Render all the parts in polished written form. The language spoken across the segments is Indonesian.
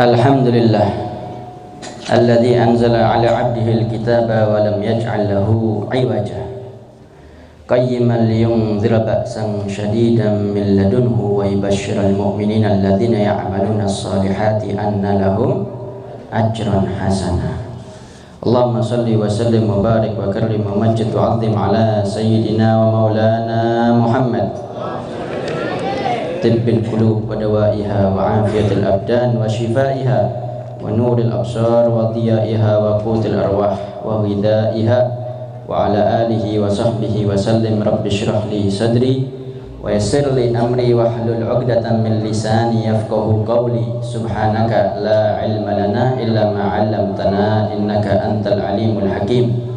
Alhamdulillah alladzi anzala ala 'abdihi al-kitaba wa lam yaj'al lahu 'iwaja qayyiman liyunzira ba'san shadidan min ladunhu wa yubashshiral mu'minina alladzina ya'maluna as-salihati anna lahum ajran hasana. Allahumma salli wa sallim wa barik wa karrim wa majjid wa 'azzim ala sayyidina wa maulana Muhammad tibbil qulub wa dawaiha wa afiyatil abdan wa shifaiha wa nuril absar wa dhiyaiha wa qutil arwah wa ghidaiha wa ala alihi wa sahbihi wa sallim. Rabbi shrah li sadri wa yassir li amri wa hlul 'uqdatam min lisani yafqahu qawli. Subhanaka la ilma lana illa ma 'allamtana innaka antal alimul hakim.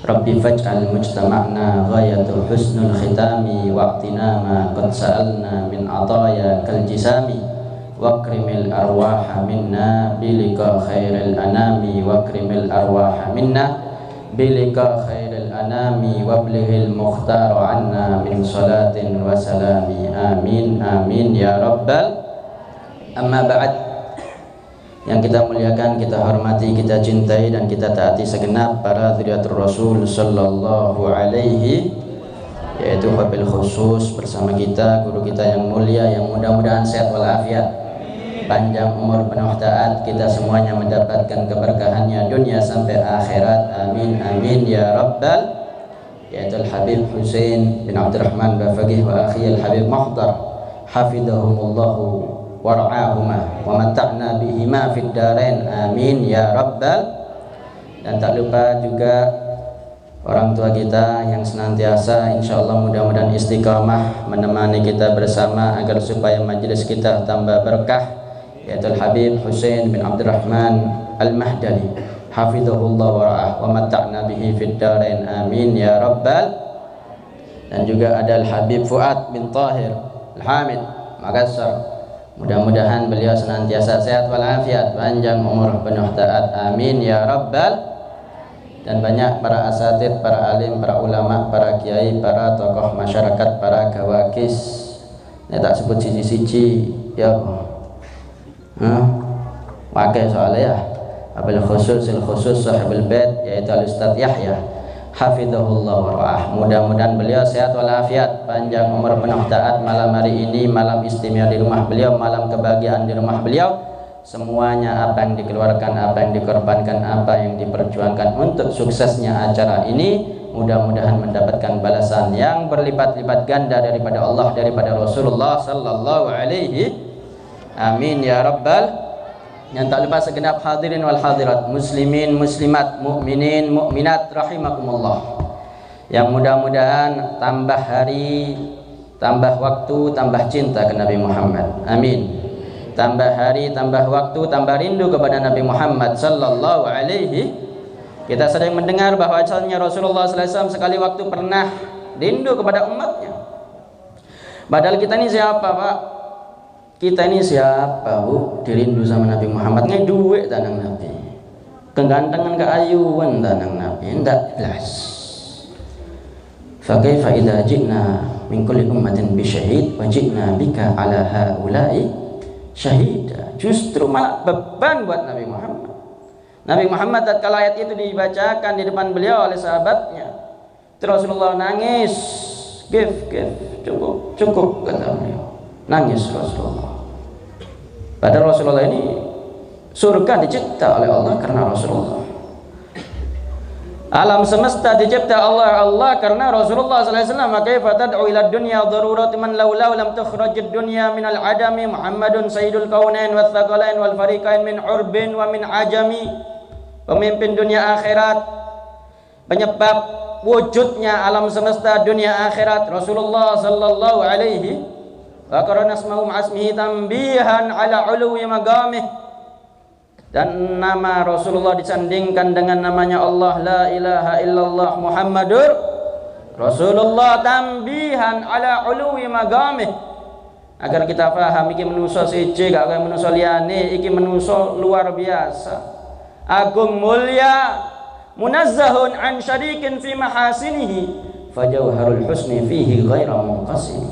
Rabbi faj'al mujtama'na ghayatul husnul khitami waqtina ma qad sa'alna min ataya kal jisami waqrimil arwaha minna bilika khairil anami waqrimil arwaha minna bilika khairil anami wablighil mukhtar anna min salatin wa salami. Amin amin ya rabbal. Amma ba'd. Yang kita muliakan, kita hormati, kita cintai dan kita taati segenap para dzurriyyatur Rasul sallallahu alaihi, yaitu wabil khusus bersama kita guru kita yang mulia yang mudah-mudahan sehat walafiat, panjang umur, penuh taat, kita semuanya mendapatkan keberkahannya dunia sampai akhirat. Amin amin ya rabbal. Yaitu Habib Husain bin Abdurrahman Bafaqih wa akhi Habib Muhdar hafidhahumullahu war'ahuma wa mata'na bihima fid darain. Amin ya rabbal. Dan tak lupa juga orang tua kita yang senantiasa insyaallah mudah-mudahan istiqamah menemani kita bersama agar supaya majelis kita tambah berkah, yaitu Habib Husain bin Abdurrahman Al-Mahdani hafizahullah wara'ah wa mata'na bihi fid darain. Amin ya rabbal. Dan juga ada Habib Fuad bin Tahir Al-Hamid Makassar, mudah-mudahan beliau senantiasa sehat walafiat, panjang umur, penuh taat. Amin ya rabbal. Dan banyak para asatidz, para alim, para ulama, para kiai, para tokoh masyarakat, para gawakis. Ini tak sebut siji-siji ya. Pakai soalnya ya. Abil khusus sahibul bait, yaitu Al-Ustadz Yahya hafizahullah wara'ah. Mudah-mudahan beliau sehat walafiat, panjang umur, penuh taat. Malam hari ini malam istimewa di rumah beliau, malam kebahagiaan di rumah beliau. Semuanya apa yang dikeluarkan, apa yang dikorbankan, apa yang diperjuangkan untuk suksesnya acara ini, mudah-mudahan mendapatkan balasan yang berlipat-lipat ganda daripada Allah, daripada Rasulullah sallallahu alaihi. Amin ya rabbal. Yang tak lupa segenap hadirin wal hadirat, muslimin muslimat, mukminin mukminat rahimakumullah, yang mudah-mudahan tambah hari, tambah waktu, tambah cinta ke Nabi Muhammad. Amin. Tambah hari, tambah waktu, tambah rindu kepada Nabi Muhammad sallallahu alaihi. Kita sering mendengar bahwa asalnya Rasulullah sallallahu alaihi wasallam sekali waktu pernah rindu kepada umatnya. Padahal kita ini siapa, Pak? Kita ini siapa, Bu? Dirindu sama Nabi Muhammad. Ngai duit tanang Nabi, kegantengan keayuan tanang Nabi, ndak jelas. Fa kaifa idza ji'na min kulli ummatin bi syahid wa ji'na bika ala haula'i syahida. Justru malah beban buat Nabi Muhammad. Nabi Muhammad tatkala ayat itu dibacakan di depan beliau oleh sahabatnya, Rasulullah nangis. Give, cukup kata beliau. Nangis Rasulullah. Padahal Rasulullah ini surga dicipta oleh Allah karena Rasulullah. Alam semesta dicipta Allah karena Rasulullah sallallahu alaihi wasallam. Kaifa tad'u ila dunya darurat man laulau lam tukhrajid dunya min al-adami. Muhammadun sayyidul kaunain wath thaqalain wal fariqain min urbin wa min ajami. Pemimpin dunia akhirat, penyebab wujudnya alam semesta dunia akhirat Rasulullah sallallahu alaihi. Wa qarana asmahu ma'asmihi tambihan ala uluwi magamih. Dan nama Rasulullah disandingkan dengan namanya Allah, la ilaha illallah Muhammadur Rasulullah, tambihan ala uluwi magamih, Agar kita paham iki manusa siji gak kaya manusa liyane, iki manusa luar biasa. Agung mulia, munazzahun an syarikin fi mahasinihi, fajauharul husni fihi ghaira munqasim.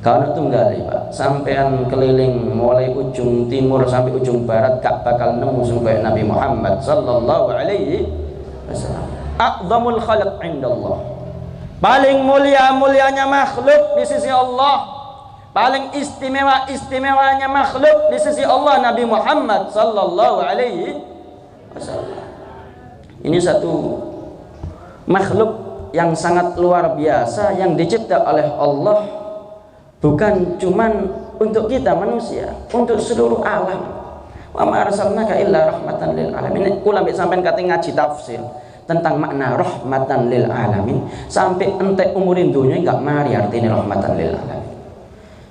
Kalau tunggal Pak, sampean keliling mulai ujung timur sampai ujung barat gak bakal nemu sampai Nabi Muhammad sallallahu alaihi wasallam. A'zamul khalq indallah. Paling mulia-mulianya makhluk di sisi Allah. Paling istimewa-istimewanya makhluk di sisi Allah Nabi Muhammad sallallahu alaihi wasallam. Ini satu makhluk yang sangat luar biasa yang dicipta oleh Allah, bukan cuman untuk kita manusia, untuk seluruh alam. Wa ma arsalnaka illa rahmatan lil alamin. Kula mbek sampean kate ngaji tafsir tentang makna rahmatan lil alamin sampai entek umurin dunia enggak mari artinya rahmatan lil alamin.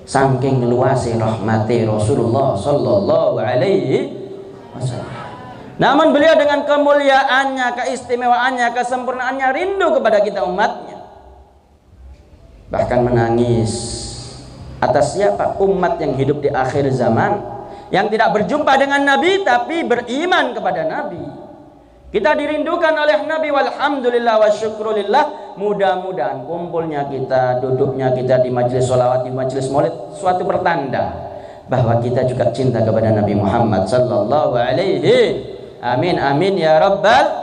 Saking luasnya rahmati Rasulullah sallallahu alaihi wasallam. Namun beliau dengan kemuliaannya, keistimewaannya, kesempurnaannya rindu kepada kita umatnya. Bahkan menangis atas siapa? Umat yang hidup di akhir zaman, yang tidak berjumpa dengan Nabi tapi beriman kepada Nabi. Kita dirindukan oleh Nabi, walhamdulillah wa syukrulillah. Mudah-mudahan kumpulnya kita, duduknya kita di majelis sholawat, di majelis maulid, suatu pertanda bahwa kita juga cinta kepada Nabi Muhammad sallallahu alaihi. Amin amin ya rabbal.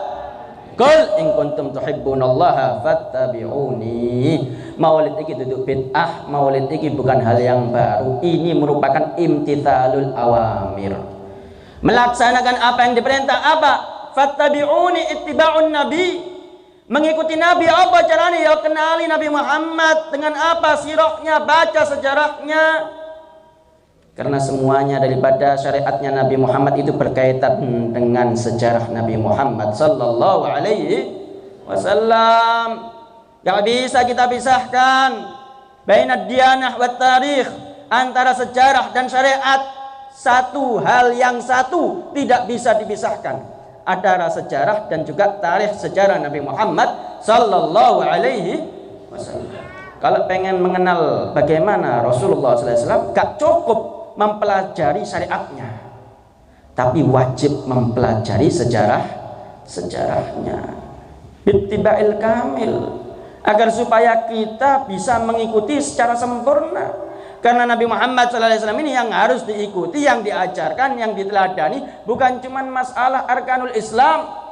Qul in kuntum tuhibbunallaha fattabi'uni. Maulid iki duduk bid'ah, maulid iki bukan hal yang baru. Ini merupakan imtithalul awamir. Melaksanakan apa yang diperintah. Apa? Fattabi'uni, ittiba'un nabi. Mengikuti Nabi apa caranya? Ya kenali Nabi Muhammad. Dengan apa? Sirahnya, baca sejarahnya. Karena semuanya daripada syariatnya Nabi Muhammad itu berkaitan dengan sejarah Nabi Muhammad sallallahu alaihi wasallam. Gak bisa kita pisahkan bainad diyanah wat tarikh, antara sejarah dan syariat. Satu hal yang satu, tidak bisa dipisahkan antara sejarah dan juga tarikh sejarah Nabi Muhammad sallallahu alaihi wasallam. Kalau pengen mengenal bagaimana Rasulullah sallallahu alaihi wasallam, gak cukup mempelajari syariatnya, tapi wajib mempelajari sejarahnya. Bittiba'il kamil, agar supaya kita bisa mengikuti secara sempurna. Karena Nabi Muhammad SAW ini yang harus diikuti, yang diajarkan, yang diteladani, bukan cuma masalah arkanul Islam.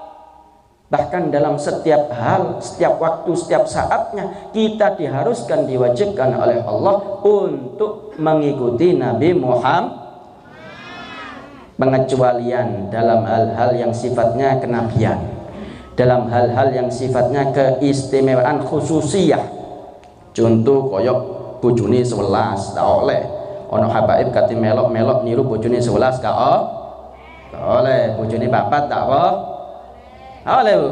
Bahkan dalam setiap hal, setiap waktu, setiap saatnya kita diharuskan, diwajibkan oleh Allah untuk mengikuti Nabi Muhammad. Pengecualian dalam hal-hal yang sifatnya kenabian, dalam hal-hal yang sifatnya keistimewaan khususiyah. Contoh koyok bojone 11 tak oleh. Ono habaib kate melok-melok niru bojone 11 gak oleh. Bojone bapak tak oleh. Bu.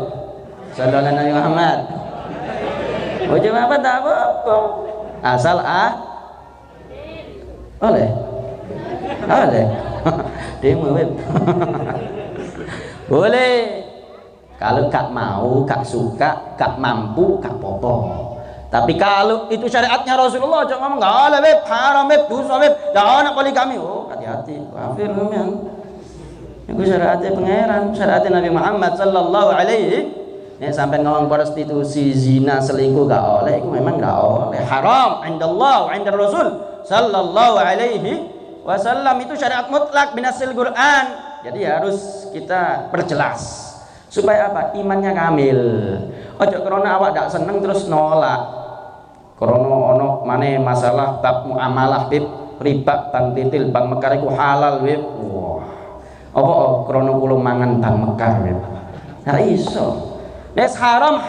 Sallallahu alaihi Muhammad. Bojone bapak tak apa. Asal oleh. Demo web. Boleh. Kalau gak mau, gak suka, gak mampu, gak apa-apa. Tapi kalau itu syariatnya Rasulullah, jangan ngomong enggak boleh beb, haram beb, dosa beb, dah nak poligami. Oh, hati-hati, kafir memang. Itu syariatnya pangeran, syariatnya Nabi Muhammad sallallahu alaihi. Nek sampai ngomong prostitusi, zina, selingkuh enggak oleh, itu memang enggak oleh. Haram indallah wa indar Rasul sallallahu alaihi wasallam. Itu syariat mutlak binasil Quran. Jadi harus kita perjelas supaya apa? Imannya kamil. Ojo karena awak dak seneng terus nolak. Karena ono maneh masalah bab muamalah bib, riba, bang titil, bang mekar iku halal bib. Wah. Apa karena kula mangan bang mekar bib. Ora iso. Nes haram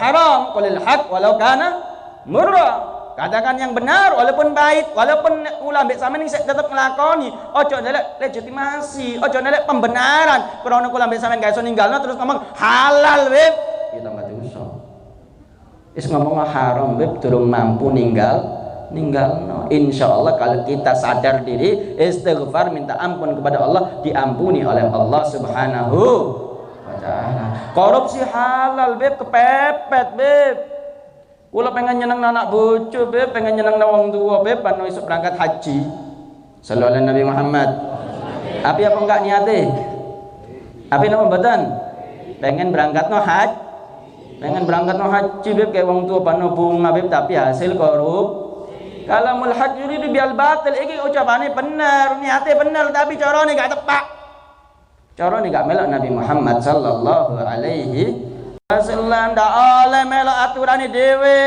qulil haq walau kana murra. Katakan yang benar walaupun baik, walaupun kula mbek sampeyan sik tetep nglakoni. Ojo ndelek legitimasi, ojo ndelek pembenaran. Karena kula mbek sampeyan gak iso ninggalno terus ngomong halal bib. Kita tambah dosa. Is ngomong haram beb durung mampu ninggalno. Insyaallah kalau kita sadar diri, istighfar, minta ampun kepada Allah, diampuni oleh Allah Subhanahu wa taala. Korupsi halal beb, kepepet beb. Kula pengen nyeneng anak bojo beb, pengen nyeneng wong tua beb, anu iso berangkat haji. Sallallahu alaihi Nabi Muhammad. Api apa enggak niate? Api napa mboten? Pengen berangkat no haji. Pengen berangkat no haji beb kayak wong tua pano bunga beb tapi hasil korup. Kalamul haji itu bial batil iki ucapane bener, niate bener tapi carane gak tepak. Carane gak melok Nabi Muhammad sallallahu alaihi wasallam. Ndak oleh melok aturane dhewe.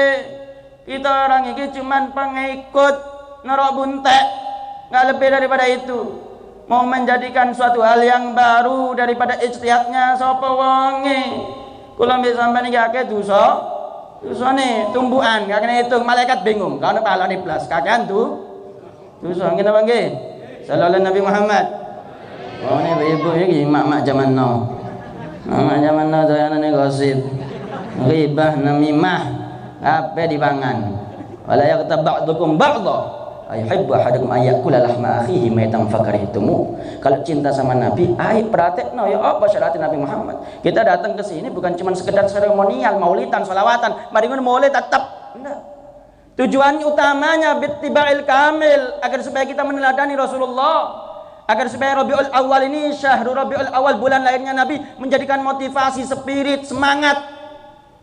Kita orang ini cuman pengikut nerok buntek, nggak lebih daripada itu. Mau menjadikan suatu hal yang baru daripada ijtihadnya sapa wonge. Kula mbek sampean iki akeh dosa. Dosane tumbuhan, gak kena hitung, malaikat bingung. Kalau pahalane blas, kakean tuh. Dosa ngene apa nggih? Sallallahu Nabi Muhammad. Oh ini ibu iki mak-mak zaman now. Mak zaman now doyanane gosip. Ghibah namimah. Apa dipangan? Wala yaghtab ba'dukum ba'dha ayuhibbu ahadukum ayyakula lahma akhihi maitan fakarihtumu. Kalau cinta sama Nabi, praktekno ya apa syariat Nabi Muhammad. Kita datang ke sini bukan cuma sekedar seremonial, maulidan, sholawatan, mari ngono maulid tetap. Enggak. Tujuan utamanya bittiba'il kamil agar supaya kita meneladani Rasulullah. Agar supaya Rabiul Awal ini, syahrul Rabiul Awal, bulan lahirnya Nabi, menjadikan motivasi, spirit, semangat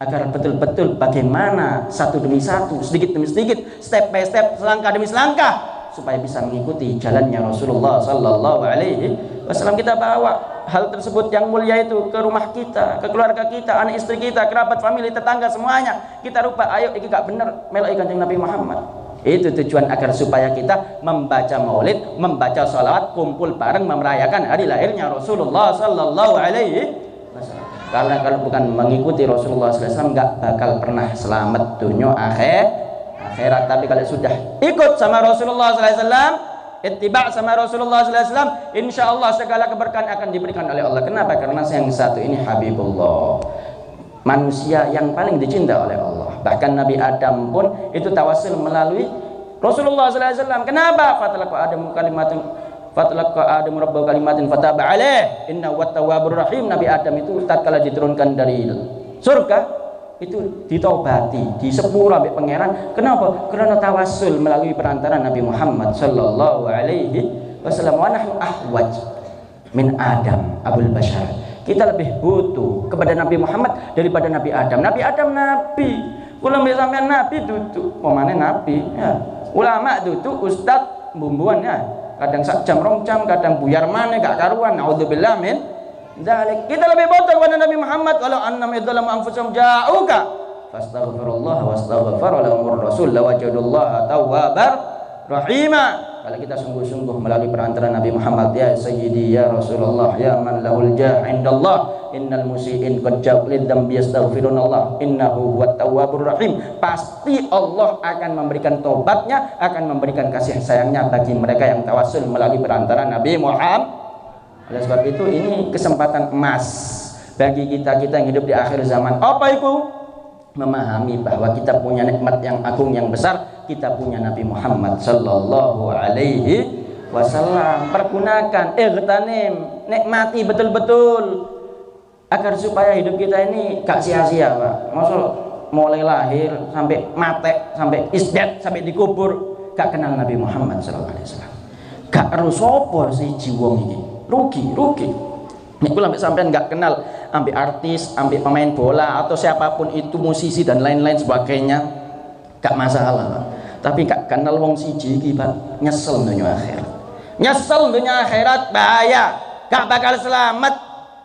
agar betul-betul bagaimana satu demi satu, sedikit demi sedikit, step by step, selangkah demi selangkah, supaya bisa mengikuti jalannya Rasulullah sallallahu alaihi wasallam. Kita bawa hal tersebut yang mulia itu ke rumah kita, ke keluarga kita, anak istri kita, kerabat, famili, tetangga, semuanya. Kita rupa, ayo iki gak bener melok Kanjeng Nabi Muhammad. Itu tujuan agar supaya kita membaca maulid, membaca salawat, kumpul bareng merayakan hari lahirnya Rasulullah sallallahu alaihi wasallam. Karena kalau bukan mengikuti Rasulullah SAW nggak bakal pernah selamat dunia akhirat. Tapi kalau sudah ikut sama Rasulullah SAW, ittiba' sama Rasulullah SAW, insya Allah segala keberkahan akan diberikan oleh Allah. Kenapa? Karena yang satu ini Habibullah, manusia yang paling dicinta oleh Allah. Bahkan Nabi Adam pun itu tawasul melalui Rasulullah SAW. Kenapa? Fatlaqa Adam rabbahu kalimatin fataba alaih innahu wat-tawwabur rahim. Nabi Adam itu tatkala diturunkan dari surga itu ditaubati, disepuro ambek pangeran. Kenapa? Karena tawasul melalui perantara Nabi Muhammad sallallahu alaihi wasallam. Wa nahnu ahwaj min Adam abul bashar. Kita lebih butuh kepada Nabi Muhammad daripada Nabi Adam. Nabi Adam nabi. Kula mbek sampean nabi duduk, pemane nabi ya. Ulama duduk, ustaz bumbuan ya. Kadang sak jam, rong jam, kadang buyar mana gak karuan. Naudzubillah min dzalik. Kita lebih butuh kepada Nabi Muhammad. Walau annam yadzlamu anfusahum ja'uka fastaghfirullah wastaghfara lahumur rasul lawajadullaha tawwabar rahima. Kalau kita sungguh-sungguh melalui perantara Nabi Muhammad, ya sayyidi ya Rasulullah ya man lahul jah indallah innal musiin qad ja'u lidzambi yastaghfirunallah innahu huwat tawwabur rahim. Pasti Allah akan memberikan tobatnya, akan memberikan kasih sayangnya bagi mereka yang tawasul melalui perantara Nabi Muhammad. Oleh sebab itu ini kesempatan emas bagi kita yang hidup di akhir zaman. Apa itu? Memahami bahwa kita punya nikmat yang agung yang besar, kita punya Nabi Muhammad sallallahu alaihi wasallam. Pergunakan, ightanim, nikmati betul-betul agar supaya hidup kita ini gak sia-sia, Pak. Maksud mulai lahir sampai mati, sampai isdat, sampai dikubur gak kenal Nabi Muhammad sallallahu alaihi wasallam. Gak ero sapa siji wong iki. Rugi. Nek kula sampean nggak kenal ambil artis, ambil pemain bola atau siapapun itu, musisi dan lain-lain sebagainya, gak masalah, Pak. Tapi gak kenal wong siji iki, Pak, nyesel dunia akhirat. Nyesel dunia akhirat bahaya, gak bakal selamat.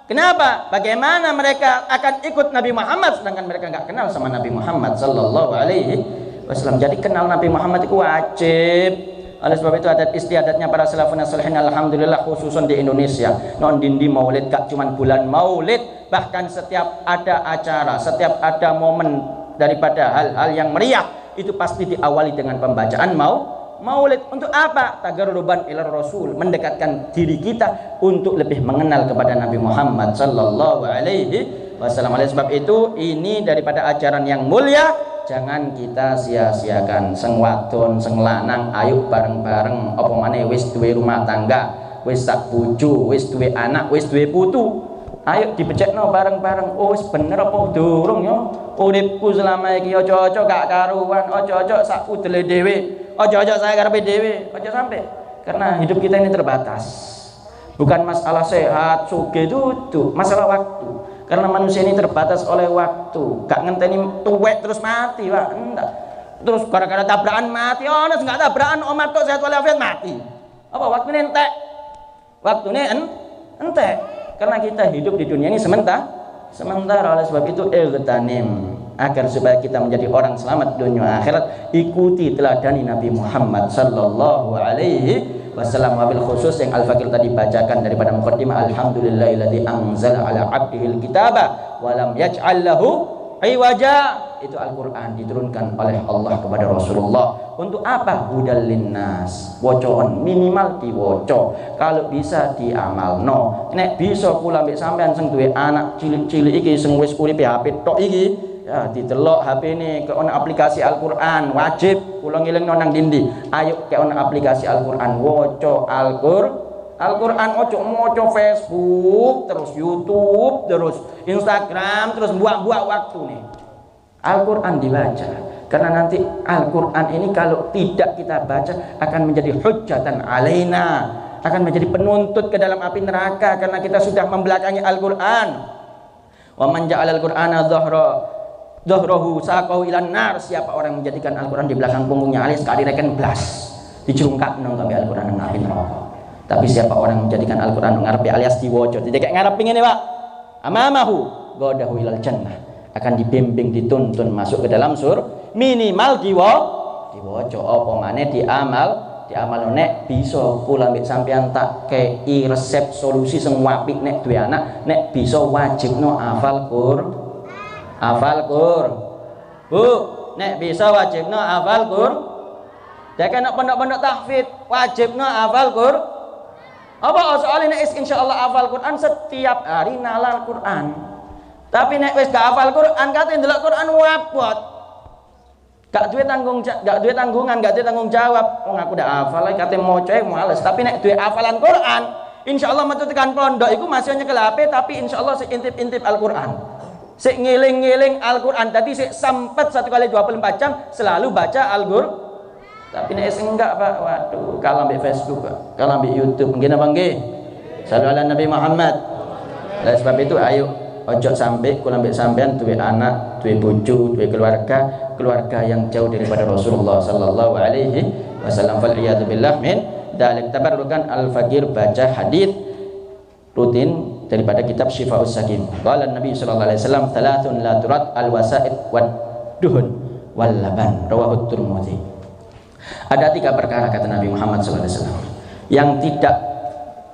Kenapa? Bagaimana mereka akan ikut Nabi Muhammad sedangkan mereka gak kenal sama Nabi Muhammad sallallahu alaihi wasallam. Jadi kenal Nabi Muhammad itu wajib. Oleh sebab itu adat istiadatnya para salafun salihin alhamdulillah khususan di Indonesia non dindi maulid gak cuman bulan maulid, bahkan setiap ada acara, setiap ada momen daripada hal-hal yang meriah itu pasti diawali dengan pembacaan maulid. Untuk apa? Tagarruban ila Rasul, mendekatkan diri kita untuk lebih mengenal kepada Nabi Muhammad sallallahu alaihi wasallam. Oleh sebab itu ini daripada ajaran yang mulia, jangan kita sia-siakan. Seng wadon, seng lanang, ayo bareng-bareng. Apa maneh wis duwe rumah tangga, wis sak bojo, wis duwe anak, wis duwe putu, ayo dibecekno bareng-bareng. Oh wis bener apa durung yo? Uripku selama iki aja-aja gak karuan, aja-aja sak udele dhewe, aja-aja saya karepe dhewe, aja sampai Karena hidup kita ini terbatas. Bukan masalah sehat, sugih itu masalah waktu. Karena manusia ini terbatas oleh waktu. Gak ngenteni tuwek terus mati, Pak. Enggak. Terus gara-gara tabrakan mati. Oh, nek enggak tabrakan omat kok sehat walafiat mati. Apa waktune entek? Waktune entek. Karena kita hidup di dunia ini sementara oleh sebab itu igtanim, agar supaya kita menjadi orang selamat dunia akhirat, ikuti teladani Nabi Muhammad sallallahu alaihi wasallam. Wabil khusus yang Al-Fakir tadi bacakan daripada muqaddimah, alhamdulillahilladzi anzala ala abdihil kitaba wa lam yaj'al lahu iwaja. Itu Al-Quran diturunkan oleh Allah kepada Rasulullah untuk apa? Hudal linnas, wocoan minimal diwoco, kalau bisa diamal. No, nek bisa kula mbek sampean sing duwe anak cilik-cilik iki sing wis uripe HP tok iki, ya didelok HP ini ke ono aplikasi Al-Quran, wajib kula ngelingno nang dindi. Ayo ke ono aplikasi Al-Quran, woco Al-Quran, ojo moco Facebook, terus YouTube, terus Instagram, terus buang-buang waktu nih. Al-Quran dibaca, karena nanti Al-Quran ini kalau tidak kita baca akan menjadi hujjatan alaina, akan menjadi penuntut ke dalam api neraka karena kita sudah membelakangi Al-Quran. Wa man ja'ala al-Qur'ana dhahrahu saqahu ilan nar. Siapa orang yang menjadikan Al-Quran di belakang punggungnya alias sekali reken blas dijerungkap nang sampai Al-Quran nang api neraka. Tapi siapa orang yang menjadikan Al-Quran ngarepe alias diwoco, tidak kayak ngarep ngene, Pak. Amamahu godahu ilal jannah, akan dibimbing, dituntun masuk ke dalam minimal diwoco apa maneh diamal nek bisa kula mbek sampean tak kei resep solusi sing apik. Nek duwe anak nek bisa wajibno hafal Bu, nek bisa wajibno hafal dek nek pondok-pondok tahfidz wajibno hafal apa soalnya nek insyaallah hafal Quran setiap hari nalal Quran. Tapi nek wis gak hafal Quran, kate ndelok Quran wabot. Gak duwe tanggungan, gak duwe tanggung jawab. Wong aku udah hafal, kate mocoe males. Tapi nek duwe hafalan Quran, insyaallah metu tekan pondok iku masih nyekel HP, tapi insyaallah sik intip-intip Al-Quran. Sik ngiling-ngiling Al-Quran. Tadi sik sempet 1 kali 24 jam selalu baca Al-Quran. Tapi nek enggak, Pak, waduh, kalah mbek Facebook, Pak. Kalah mbek YouTube. Nggih napa nggih? Shallallahu alaihi Nabi Muhammad. Oleh sebab itu ayo ojo sampai kula mbek sampean duwe anak, duwe bojo, duwe keluarga yang jauh daripada Rasulullah sallallahu alaihi wasallam. Fal iyad billah min dalik. Tabarrukan Al-Fakir baca hadis rutin daripada kitab Syifaus Sakim. Qala Nabi sallallahu alaihi wasallam, "Thalathun la turad al-wasa'id wad duhun wal laban." Rawahu Tirmidzi. Ada 3 perkara kata Nabi Muhammad sallallahu alaihi wasallam yang tidak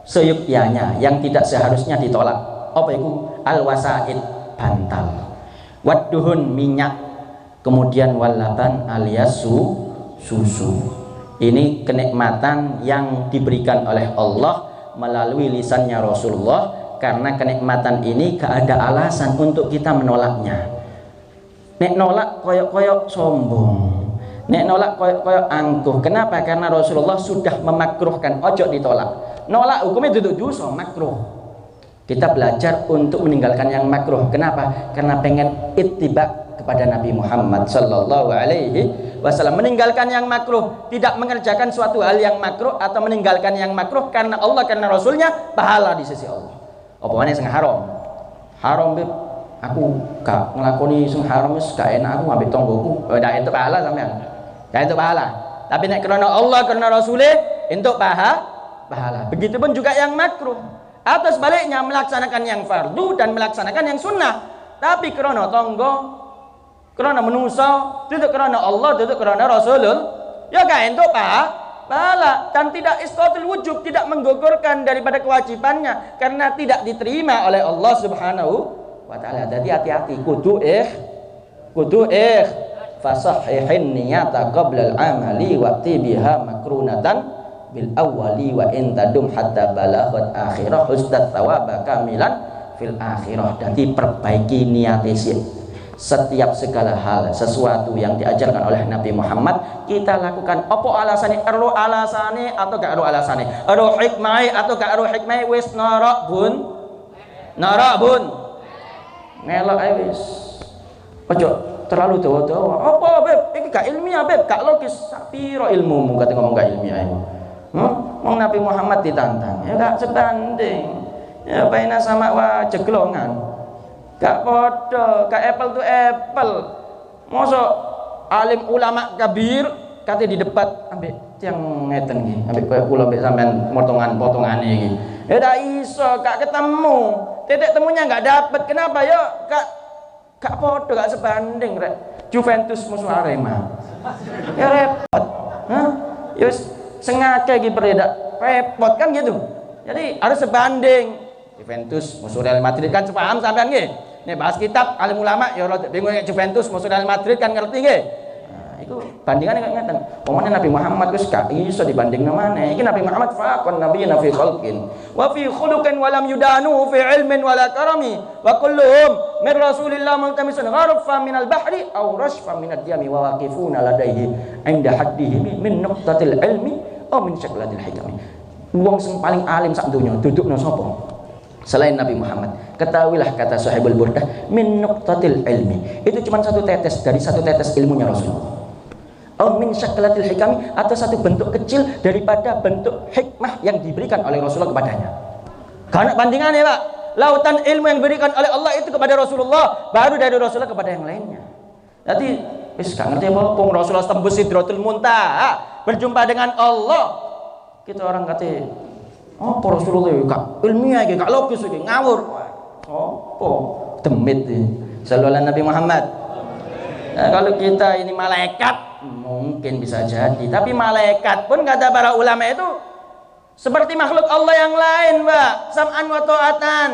seyukyanya, yang tidak seharusnya ditolak. Apa itu? Al-wasa'id, bantal, wadduhun, minyak, kemudian walaban alias susu. Ini kenikmatan yang diberikan oleh Allah melalui lisannya Rasulullah, karena kenikmatan ini gak ada alasan untuk kita menolaknya. Nek nolak koyok-koyok sombong, nek nolak koyok-koyok angkuh. Kenapa? Karena Rasulullah sudah memakruhkan, ojo ditolak. Nolak hukumnya duduk dosa, makruh. Kita belajar untuk meninggalkan yang makruh. Kenapa? Karena pengen ittiba kepada Nabi Muhammad sallallahu alaihi wasallam. Meninggalkan yang makruh, tidak mengerjakan suatu hal yang makruh atau meninggalkan yang makruh karena Allah, karena Rasulnya, pahala di sisi Allah. Apa maneh sing haram? Haram beb, aku gak nglakoni sing haram wis gak enak, aku ambek tonggoku. Ndak entuk pahala sampean. Gak entuk pahala. Tapi nek karena Allah, karena Rasulnya entuk pahala. Begitupun juga yang makruh. Atau sebaliknya melaksanakan yang fardu dan melaksanakan yang sunnah, tapi karena tonggo, karena manusia, tidak karena Allah, tidak karena Rasulullah, ya gak entuk pahala. Dan tidak isqatul wujub, tidak menggugurkan daripada kewajibannya karena tidak diterima oleh Allah Subhanahu wa taala. Jadi hati-hati, kudu fasahhihin niyata qabla al-amali waqti biha makrunatan bil awwali wa in tadum hatta balaghat akhirah husdat thawaba kamilan fil akhirah. Jadi perbaiki niat setiap segala hal, sesuatu yang diajarkan oleh Nabi Muhammad kita lakukan. Apa alasannya? Ero alasane atau gak ero alasane? Ero hikmah atau gak ero hikmah? Wis norak bun melok ae wis. Ojo terlalu dawa-dawa. Apa beb? Iki gak ilmiah beb, gak logis. Sapiro ilmumu kate ngomong gak ilmiah. Wong Nabi Muhammad ditantang, ya gak sebanding. Ya baina sama wa jeglongan. Gak podo, gak apple to apple. Mosok alim ulama kabir kate di debat ambek tiang ngeten iki, ambek koyo kula ambek sampean potongan-potongane iki. Ya dak iso, gak ketemu. Titik temunya gak dapet. Kenapa? Ya gak podo, gak sebanding rek. Juventus musuh Arema. Ya repot. Ya sengaja gitu repot kan gitu. Jadi harus sebanding. Juventus musuh Real Madrid kan sepaham sampean nggih. Nek bahas kitab alim ulama ya ora bingung Juventus musuh Real Madrid kan ngerti nggih. Nah, iku bandingannya kayak ngeten. Omone Nabi Muhammad wis gak iso dibandingno maneh. Iki Nabi Muhammad faqan nabiyina fi khalqin wa fi khuluqin wa lam yudanu fi ilmin wala karami wa kulluhum min Rasulillah multamisun gharfa min al-bahri aw rashfa min ad-diyami wa waqifuna ladaihi inda haddihi min nuqtatil ilmi aw min syaklatil hikami. Wong sing paling alim sak donya dudukno sapa? Selain Nabi Muhammad. Ketahuilah kata Sahibul Burdah, min nuqtatil ilmi. Itu cuma satu tetes dari satu tetes ilmunya Rasulullah. Aw min syaklatil hikami, atau satu bentuk kecil daripada bentuk hikmah yang diberikan oleh Rasulullah kepadanya. Karena bandingannya, Pak, lautan ilmu yang diberikan oleh Allah itu kepada Rasulullah, baru dari Rasulullah kepada yang lainnya. Jadi wis gak ngerti apa Rasulullah tembus Sidratul Muntaha, berjumpa dengan Allah. Kita orang kata, oh Rasulullah kak ilmiah iki, kak logis iki, ngawur. Apa? Demit iki. Sallallahu Nabi Muhammad. Nah, kalau kita ini malaikat mungkin bisa jadi, tapi malaikat pun kata para ulama itu seperti makhluk Allah yang lain, Mbak. Sam'an wa ta'atan.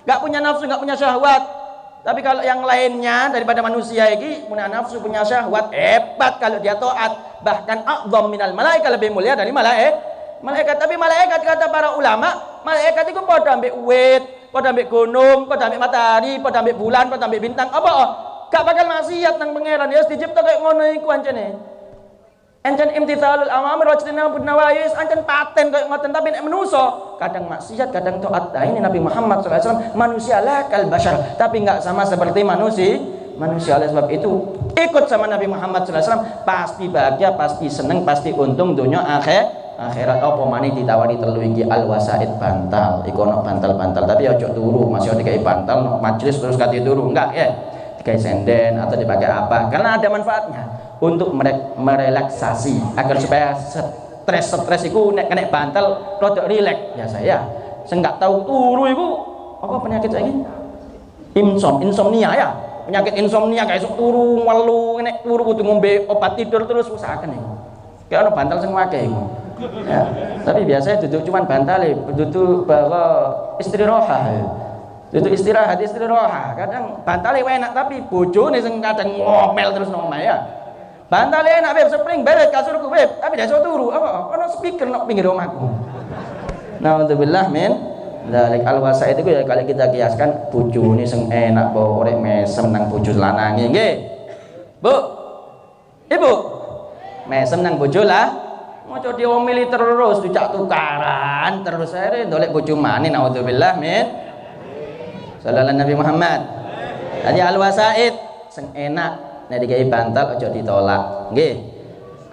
Enggak punya nafsu, enggak punya syahwat. Tapi kalau yang lainnya daripada manusia ini punya nafsu, punya syahwat, hebat kalau dia taat. Bahkan a'dham minal malaikat, lebih mulia dari malaikat. Tapi malaikat kata para ulama, malaikat itu pada ambil wit, pada ambil gunung, pada ambil matahari, pada ambil bulan, pada ambil bintang. Apa? Gak bakal maksiat nang pangeran. Ya dicipta kayak ngono iku ancene. Ancen imtithalul awamir wa ijtinabun nawahi, ancen paten kayak ngoten. Tapi nek manusa kadang maksiat, kadang taat. Nah, ini Nabi Muhammad SAW manusia lah kal bashar, tapi enggak sama seperti manusia. Oleh sebab itu ikut sama Nabi Muhammad SAW pasti bahagia, pasti seneng, pasti untung dunia akhirat. Apa maneh ditawari telu iki al wasaid bantal, iku ono bantal-bantal, tapi ojo turu, masih dikai bantal no majelis terus kate turu, enggak ya. Dikai senden atau dipakai apa? Karena ada manfaatnya untuk merelaksasi agar supaya stres iku nek kena bantal rada rileks. Ya saya enggak tahu turu iku apa penyakit lagi? Insomnia ya. Penyakit insomnia kayak esuk turu ngelu, nek turu kudu ngombe obat tidur terus usahakan iku. Kayak ono bantal sing akeh iku. Ya, tapi biasanya duduk cuman bantal, duduk bahwa istirahat. Kadang bantal enak tapi bojone sing kadang ngomel terus nang omah ya. Bantal enak beb spring beret kasurku beb, tapi dia turu apa ono speaker nang pinggir omahku. Nauzubillah min dzalik al-wasaid itu ya kalau kita kiaskan bojone sing enak bawa orek mesem nang bojo lanange nggih. Bu. Ibu. Mesem nang bojo lah. Moco diomili terus dicak tukaran terus ae ndolek bojo maneh naudzubillah min sallallahu Nabi Muhammad. Jadi al-wasaid sing enak nek digawe bantal aja ditolak nggih,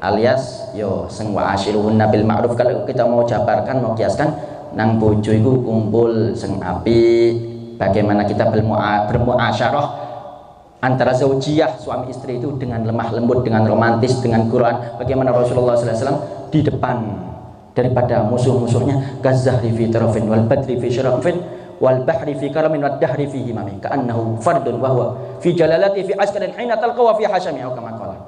alias yo sing wa asyiruhun bil ma'ruf. Kalau kita mau jabarkan, mau kiaskan nang bojo iku kumpul sing apik, bagaimana kita bermuasyarah antara zaujiyah suami istri itu dengan lemah lembut, dengan romantis, dengan Quran. Bagaimana Rasulullah SAW di depan daripada musuh-musuhnya, kazahri fi tarafin wal badri fi syarafin wal bahri fi karamin wad dahri fi himami ka'annahu fardun wa huwa fi jalalati fi askarin hina talqa wa fi hashami au kama qala.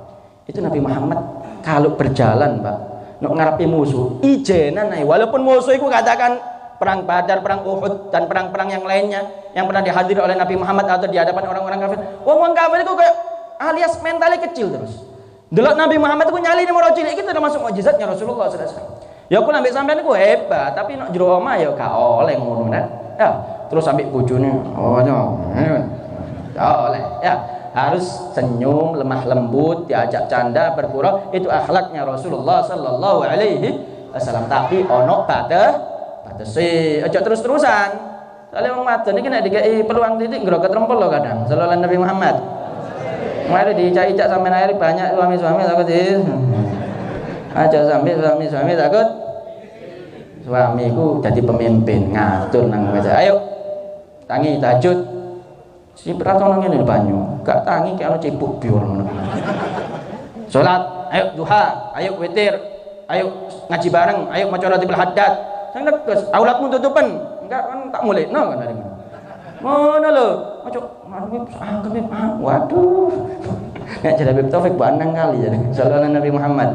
Itu Nabi Muhammad kalau berjalan, Pak, nek ngarepi musuh ijenan ae, walaupun musuh itu katakan perang Badar, perang Uhud dan perang-perang yang lainnya yang pernah dihadiri oleh Nabi Muhammad atau di hadapan orang-orang kafir. Wong kafir itu kayak alias mentalnya kecil terus. Delok Nabi Muhammad itu nyali ini mau cilik, itu termasuk mukjizatnya Rasulullah SAW. Ya aku nambah sampean iku hebat, tapi nek jero omah ya gak oleh ngono kan. Ya, terus sampai bojone, oh ya oleh. Ya, harus senyum, lemah lembut, diajak canda, bergurau, itu akhlaknya Rasulullah sallallahu alaihi wasallam. Tapi ono batese, aja terus-terusan. Soale wong wadon iki nek dikai peluang titik ngroket rempel lho kadang. Sallallahu Nabi Muhammad. Mari dicak-icak sampean air banyak suami-suami takut aja sampai suami-suami takut Suamiku jadi pemimpin ngatur nang meja. Ayo tangi tahajud. Si peratono ngene banyu. Gak tangi kayak ono cipuk biol ngono. Salat, ayo duha, ayo witir, ayo ngaji bareng, ayo maca ratibul haddad. Sing netes, aulatmu tutupen. Enggak kan tak mulekno kan dari mana. Ngono lho, maca waduh. Nek jadi Habib Taufik banang kali ya. Sallallahu Nabi Muhammad.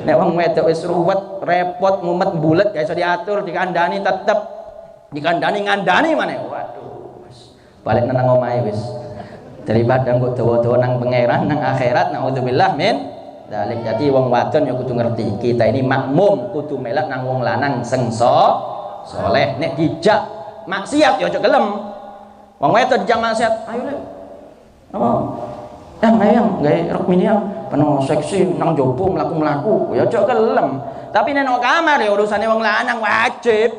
Nek wong wedok wis ruwet, repot, mumet bulet gak iso diatur, dikandani tetep dikandani ngandani maneh. Waduh. Balik nang omahe wis. Daripada kok dawa-dawa nang pangeran nang akhirat naudzubillah min dalik. Jadi wong wadon ya kudu ngerti, kita ini makmum kudu melak nang wong lanang sing soleh. Nek dijak maksiat ya aja gelem. Wong wedok dijak maksiat, ayo lek. Apa? Yang gawe rok mini penuh seksi nang jopo mlaku-mlaku ya aja gelem. Tapi nek nang kamar ya urusane wong lanang wajib.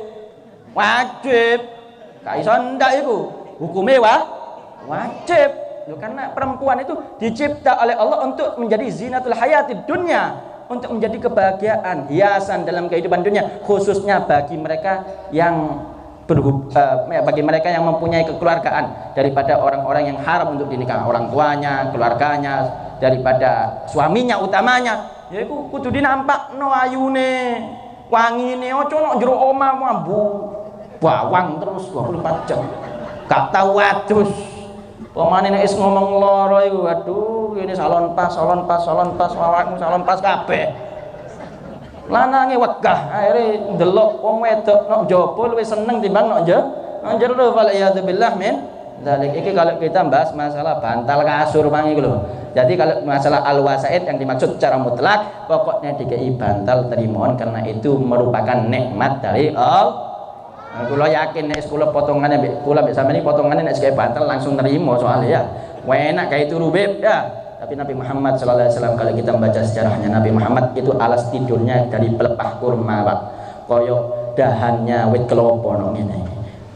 Gak iso ndak iku. Hukume wajib. Loh, karena perempuan itu dicipta oleh Allah untuk menjadi zinatul hayatid dunya, untuk menjadi kebahagiaan, hiasan dalam kehidupan dunia, khususnya bagi mereka yang bagi mereka yang mempunyai kekeluargaan, daripada orang-orang yang haram untuk dinikah, orang tuanya, keluarganya, daripada suaminya utamanya. Ya iku kudu dinampakno ayune, wangine, ojo nang jero omah mambu bawang terus 24 jam. Gak tau adus. Pemane nek is ngomong loro iku, aduh ini salon pas, awakmu salon pas kabeh. Lanange wegah, akhire ndelok wong wedok nok jaba luwih seneng timbang nok jero. Wal iyad billah min dzalik. Iki kalau kita bahas masalah bantal kasur mangi lho. Jadi kalau masalah al-wasaid yang dimaksud secara mutlak, pokoknya dikei bantal terimohon karena itu merupakan nikmat dari Allah. Kula yakin nek kula potongane mbek kula mbek sampeyan iki potongane nek gawe bantal langsung nerimo soalnya ya. Enak kayak itu rubib ya. Tapi Nabi Muhammad sallallahu alaihi wasallam kalau kita membaca sejarahnya, Nabi Muhammad itu alas tidurnya dari pelepah kurma, Pak. Koyok dahannya wit kelapa no ngene.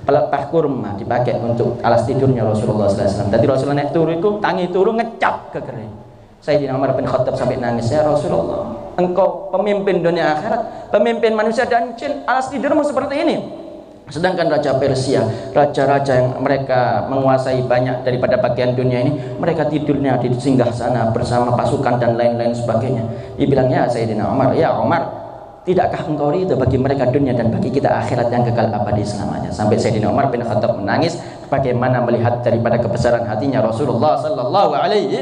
Pelepah kurma dipakai untuk alas tidurnya Rasulullah sallallahu alaihi wasallam. Dadi Rasulullah nek turu iku tangi turu ngecap ke kering. Sayyidina Umar bin Khattab sampai nangis, ya Rasulullah, engkau pemimpin dunia akhirat, pemimpin manusia dan jin, alas tidurmu seperti ini. Sedangkan Raja Persia, raja-raja yang mereka menguasai banyak daripada bagian dunia ini, mereka tidurnya di singgah sana bersama pasukan dan lain-lain sebagainya. Dibilangnya Sayyidina Umar, ya Umar, tidakkah engkau ridho bagi mereka dunia dan bagi kita akhirat yang kekal abadi selamanya? Sampai Sayyidina Umar bin Khattab menangis bagaimana melihat daripada kebesaran hatinya Rasulullah sallallahu alaihi.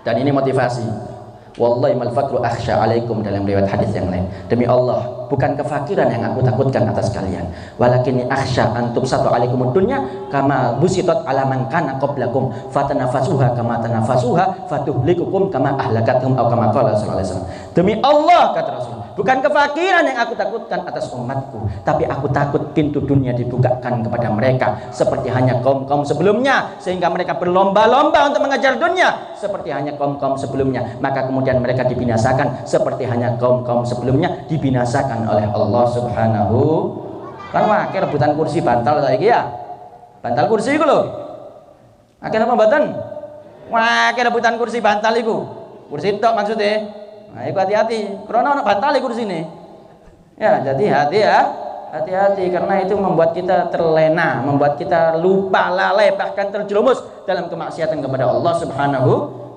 Dan ini motivasi. Wallahi mal fakru akhsha alaikum, dalam riwayat hadis yang lain. Demi Allah, bukan kefakiran yang aku takutkan atas kalian, walakinni akhsha an tubsatu alaikumud dunya kama busitat ala man kana qablakum fatanafasuha kama tanafasuha fatuhlikukum kama ahlakathum atau kama qala sallallahu alaihi wasallam. Demi Allah, kata Rasul, bukan kefakiran yang aku takutkan atas umatku, tapi aku takut pintu dunia dibukakan kepada mereka seperti hanya kaum-kaum sebelumnya, sehingga mereka berlomba-lomba untuk mengejar dunia seperti hanya kaum-kaum sebelumnya, maka kemudian mereka dibinasakan seperti hanya kaum-kaum sebelumnya dibinasakan oleh Allah Subhanahu. Kan wae rebutan kursi bantal saiki ya. Bantal kursi iku lho. Akeh apa mboten? Wae rebutan kursi bantal iku. Kursi tok maksudnya. Nah, iku hati-hati. Karena ana bantal kursine. Ya, jadi hati-hati karena itu membuat kita terlena, membuat kita lupa lalai, bahkan terjerumus dalam kemaksiatan kepada Allah Subhanahu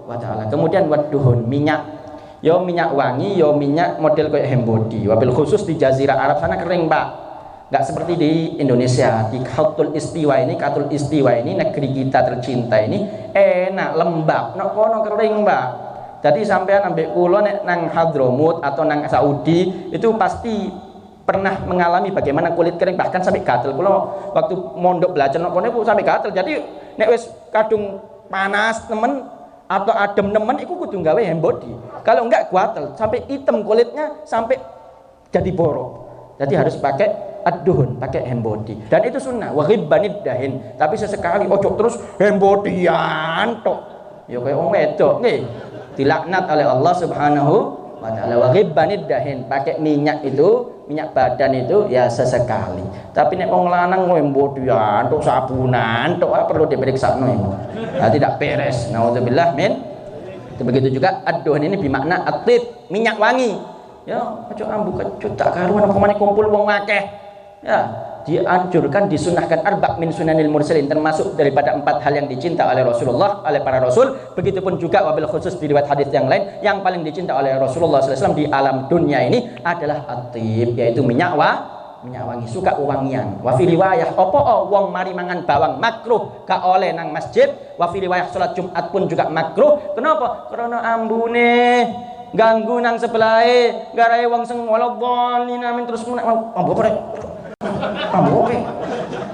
wa taala. Kemudian waduhun, minyak. Yo minyak wangi, yo minyak model kayak hembodi. Wabil khusus di Jazirah Arab sana kering, Pak. Enggak seperti di Indonesia. Di Katul Istiwa ini negeri kita tercinta ini enak, lembab. Nek kono kering, Pak. Jadi sampean ambek kula nek nang Hadramut atau nang Saudi itu pasti pernah mengalami bagaimana kulit kering bahkan sampai gatel. Kula waktu mondok belajar nek kono sampai gatel. Jadi nek wis kadung panas temen atau adem nemen iku kudu gawe hembodi. Kalau enggak gatel sampai hitam kulitnya sampai jadi borok. Jadi harus pakai ad-duhun, pakai hembodi. Dan itu sunnah wa ghibbanid dahin. Tapi sesekali ojo terus hembodian tok. Ya kayak wong wedok nggih. Dilaknat oleh Allah Subhanahu wa taala. Wa ghibbanid dahin, pakai minyak itu, minyak badan itu ya sesekali. Tapi nek wong lanang hembodian tok sabunan tok perlu diperiksa itu. Nah, tidak beres. Nauzubillah min. Begitu juga ad-duhun ini bermakna atib, minyak wangi. Ya, ojo ambu kecut tak karuan apa meneh kumpul wong akeh. Ya, dianjurkan disunahkan arba' min sunanil mursalin, termasuk daripada 4 hal yang dicinta oleh Rasulullah, oleh para rasul. Begitupun juga wabil khusus di riwayat hadis yang lain, yang paling dicinta oleh Rasulullah SAW di alam dunia ini adalah at-tib, yaitu minyak wangi, suka wangian. Wa fi riwayah opo wong mari mangan bawang makruh ka oleh nang masjid. Wa fi riwayah salat Jumat pun juga makruh. Kenapa? Karena ambune ganggu nang sebelahe, garae wong sing waladhdallin amin terus ambo rek. Ambo rek.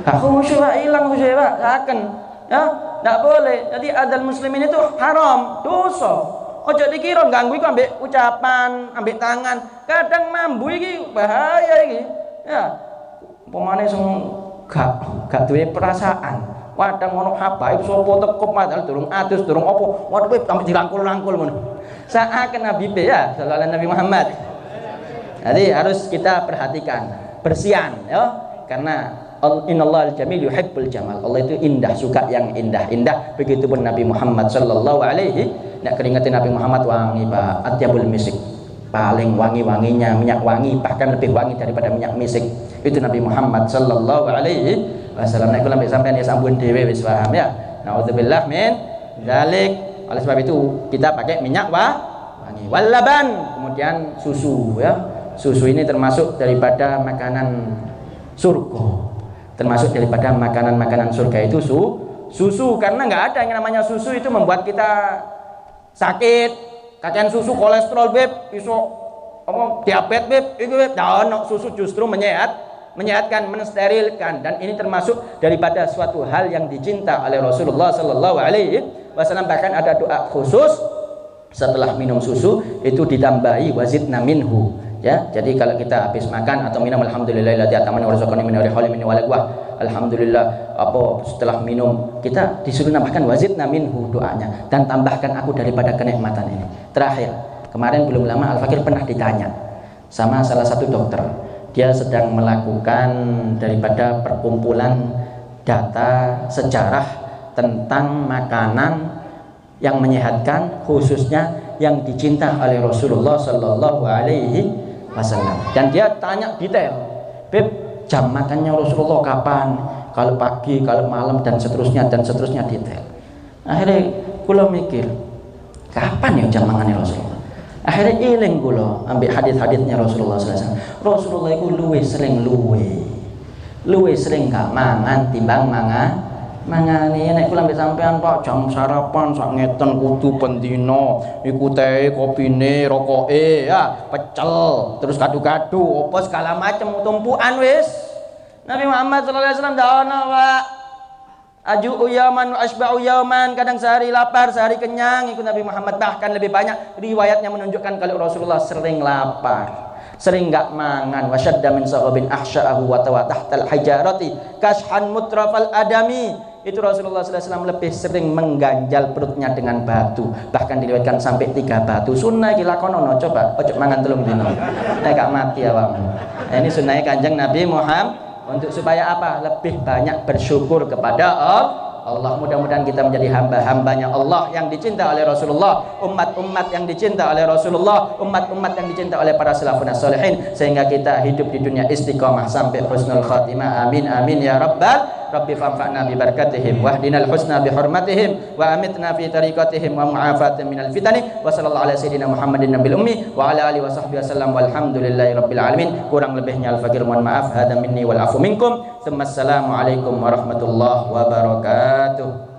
Khusyuk ilang khusyuk akan. Ya, enggak boleh. Jadi adal muslimin itu haram, dosa. Ojo dikira ganggu iku ambek ucapan, ambek tangan. Kadang mambu iki bahaya iki. Ya, pemane sing gak duwe perasaan. Wadang ono habaib sapa tekop padahal durung adus durung apa. Waduh sampai dirangkul-rangkul ngono. Seakan Nabi ya sallallahu alaihi Nabi Muhammad. Jadi harus kita perhatikan bersihan ya. Karena innallaha al-jamil yuhibbul jamal. Allah itu indah, suka yang indah-indah. Begitupun Nabi Muhammad sallallahu alaihi. Nek keringetin Nabi Muhammad wangi Pak, atyabul misik. Paling wangi-wanginya minyak wangi, bahkan lebih wangi daripada minyak misik. Itu Nabi Muhammad sallallahu alaihi wasallam. Nek kula sampeyan ya sampun dhewe wis paham ya. Nauzubillah min dzalik. Oleh sebab itu kita pakai minyak wangi. Wal laban, kemudian susu ya. Susu ini termasuk daripada makanan surga. Termasuk daripada makanan-makanan surga itu susu, karena nggak ada yang namanya susu itu membuat kita sakit. Kakean susu kolesterol beb, iso apa diabetes beb, itu beb. Nah, susu justru menyehatkan, mensterilkan, dan ini termasuk daripada suatu hal yang dicinta oleh Rasulullah sallallahu alaihi wasallam. Bahkan ada doa khusus setelah minum susu itu ditambahi wazidna minhu. Ya, jadi kalau kita habis makan atau minum alhamdulillahilladzi atamani wa razaqani min ghairi haulin minni wala quwwah. Alhamdulillah, apa setelah minum kita disuruh nambahkan wazidna minhu doanya, dan tambahkan aku daripada kenikmatan ini. Terakhir, kemarin belum lama Al Fakir pernah ditanya sama salah satu dokter. Dia sedang melakukan daripada perkumpulan data sejarah tentang makanan yang menyehatkan, khususnya yang dicinta oleh Rasulullah sallallahu alaihi wasallam. Dan dia tanya detail, Beb, jam makannya Rasulullah kapan? Kalau pagi, kalau malam, dan seterusnya detail. Akhirnya kula mikir, kapan ya jam makannya Rasulullah? Akhirnya iling kula ambil hadis-hadisnya Rasulullah SAW. Rasulullah itu luwe sering gak mangan timbang mangane. Nek kula ambek sampean Pak, jam sarapan sak ngeten kudu pendino. Iku teh, kopine, rokoke, ya, pecel, terus gadu-gadu, apa segala macam tumpukan wis. Nabi Muhammad sallallahu alaihi wasallam ndak ono, Pak. Aju yaman asba'u yaman, kadang sehari lapar, sehari kenyang. Ikut Nabi Muhammad. Bahkan lebih banyak riwayatnya menunjukkan kalau Rasulullah sering lapar, sering enggak mangan. Wasyadda min sahabin ahsya'ahu wa tahtal hajarati kashan mutrafal adami. Itu Rasulullah SAW lebih sering mengganjal perutnya dengan batu. Bahkan diriwayatkan sampai 3 batu. Sunnah dilakonono, coba ojo mangan 3 dino. Nek gak mati awakmu. Nah, ini sunnahnya Kanjeng Nabi Muhammad. Untuk supaya apa? Lebih banyak bersyukur kepada Allah. Mudah-mudahan kita menjadi hamba-hambanya Allah yang dicinta oleh Rasulullah, umat-umat yang dicinta oleh Rasulullah, umat-umat yang dicinta oleh para salafun sholihin, sehingga kita hidup di dunia istiqamah sampai husnul khatimah. Amin amin ya rabbal Rabbi fanfa'na bi barakatihim wahdinal husna bi hurmatihim wa amitna fi tariqatihim wa mu'afatin minal fitani wa sallallahu ala sayyidina Muhammadin nabil ummi wa ala alihi wa sahbihi wasallam walhamdulillahi rabbil alamin. Kurang lebihnya al-fakir mohon maaf. Hada minni wal afu minkum. Assalamualaikum warahmatullahi wabarakatuh.